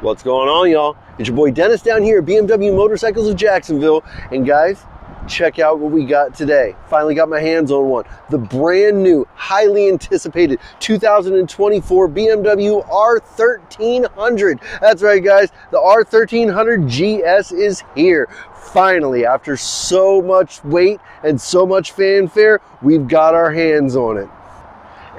What's going on, y'all? It's your boy Dennis down here at BMW Motorcycles of Jacksonville. And guys, check out what we got today. Finally got my hands on one. The brand new, highly anticipated 2024 BMW R1300. That's right, guys. The R1300GS is here. Finally, after so much wait and so much fanfare, we've got our hands on it.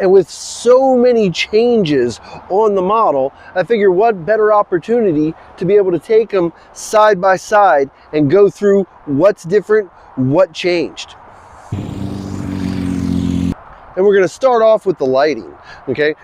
And with so many changes on the model, I figure what better opportunity to be able to take them side by side and go through what's different, what changed. And we're going to start off with the lighting, okay?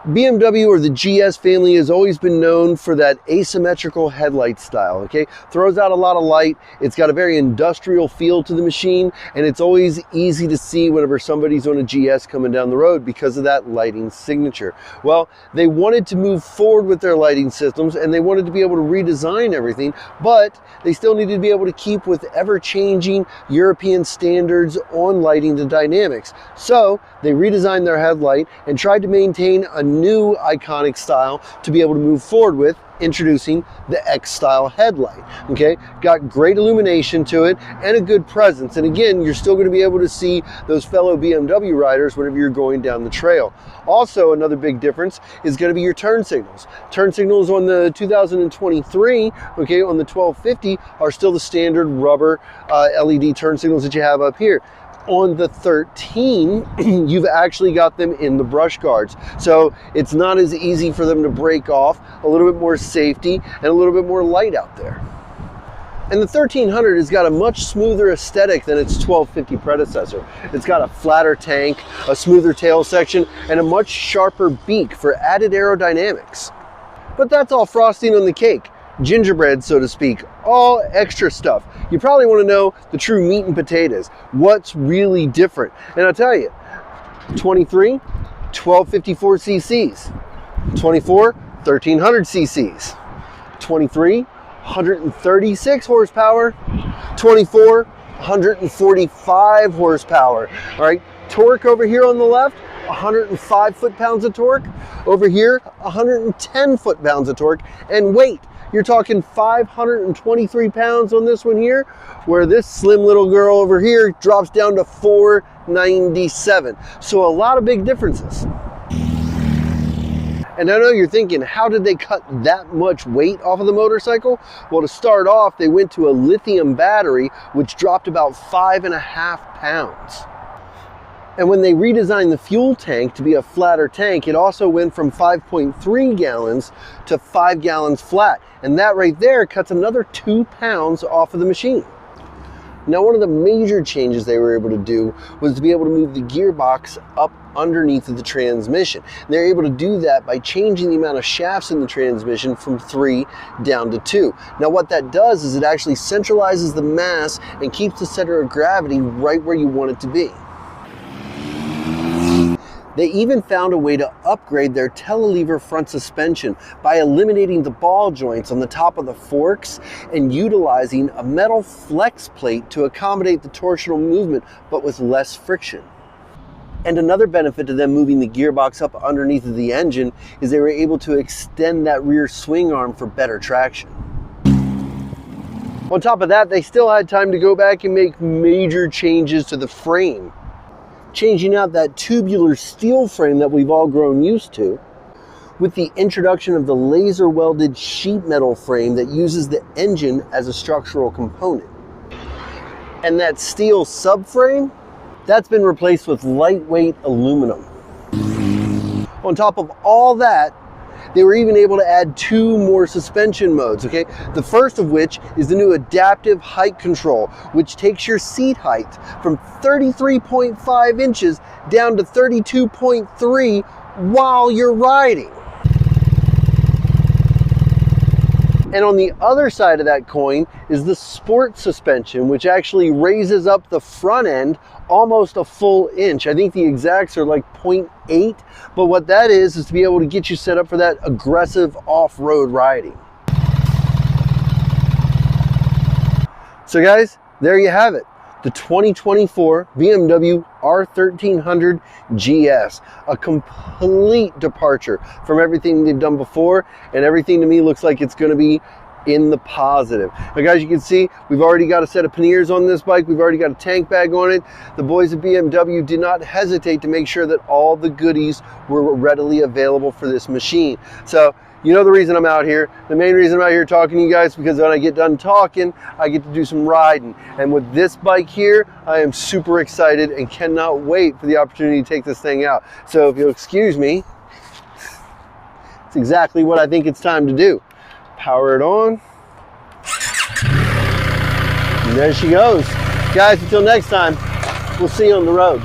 BMW, or the GS family, has always been known for that asymmetrical headlight style, okay? Throws out a lot of light. It's got a very industrial feel to the machine, and it's always easy to see whenever somebody's on a GS coming down the road because of that lighting signature. Well, they wanted to move forward with their lighting systems, and they wanted to be able to redesign everything, but they still needed to be able to keep with ever-changing European standards on lighting and dynamics. So they redesigned their headlight and tried to maintain a new iconic style to be able to move forward with, introducing the X-style headlight. Okay, got great illumination to it and a good presence, and again, you're still going to be able to see those fellow BMW riders whenever you're going down the trail. Also, another big difference is going to be your turn signals. Turn signals on the 2023, okay, on the 1250 are still the standard rubber LED turn signals that you have up here. On the 13, you've actually got them in the brush guards. So it's not as easy for them to break off, a little bit more safety and a little bit more light out there. And the 1300 has got a much smoother aesthetic than its 1250 predecessor. It's got a flatter tank, a smoother tail section, and a much sharper beak for added aerodynamics. But that's all frosting on the cake. Gingerbread, so to speak, all extra stuff. You probably want to know the true meat and potatoes. What's really different? And I'll tell you, 23, 1254 cc's. 24, 1300 cc's. 23, 136 horsepower. 24, 145 horsepower. All right, torque over here on the left, 105 foot-pounds of torque. Over here, 110 foot-pounds of torque. And weight, you're talking 523 pounds on this one here, where this slim little girl over here drops down to 497. So a lot of big differences. And I know you're thinking, how did they cut that much weight off of the motorcycle? Well, to start off, they went to a lithium battery, which dropped about 5.5 pounds. And when they redesigned the fuel tank to be a flatter tank, it also went from 5.3 gallons to 5 gallons flat. And that right there cuts another 2 pounds off of the machine. Now, one of the major changes they were able to do was to be able to move the gearbox up underneath of the transmission. And they're able to do that by changing the amount of shafts in the transmission from 3 down to 2. Now, what that does is it actually centralizes the mass and keeps the center of gravity right where you want it to be. They even found a way to upgrade their telelever front suspension by eliminating the ball joints on the top of the forks and utilizing a metal flex plate to accommodate the torsional movement, but with less friction. And another benefit to them moving the gearbox up underneath of the engine is they were able to extend that rear swing arm for better traction. On top of that, they still had time to go back and make major changes to the frame, changing out that tubular steel frame that we've all grown used to, with the introduction of the laser welded sheet metal frame that uses the engine as a structural component. And that steel subframe, that's been replaced with lightweight aluminum. On top of all that, they were even able to add 2 more suspension modes, okay? The first of which is the new adaptive height control, which takes your seat height from 33.5 inches down to 32.3 while you're riding. And on the other side of that coin is the sport suspension, which actually raises up the front end almost a full inch. I think the exacts are like 0.8, but what that is to be able to get you set up for that aggressive off-road riding. So guys, there you have it. the 2024 BMW R1300GS, a complete departure from everything they've done before, and everything to me looks like it's going to be in the positive. Now guys, you can see we've already got a set of panniers on this bike. We've already got a tank bag on it. The boys at BMW did not hesitate to make sure that all the goodies were readily available for this machine. So you know the reason I'm out here. The main reason I'm out here talking to you guys, because when I get done talking, I get to do some riding. And with this bike here, I am super excited and cannot wait for the opportunity to take this thing out. So if you'll excuse me, it's exactly what I think it's time to do. Power it on. And there she goes. Guys, until next time, we'll see you on the road.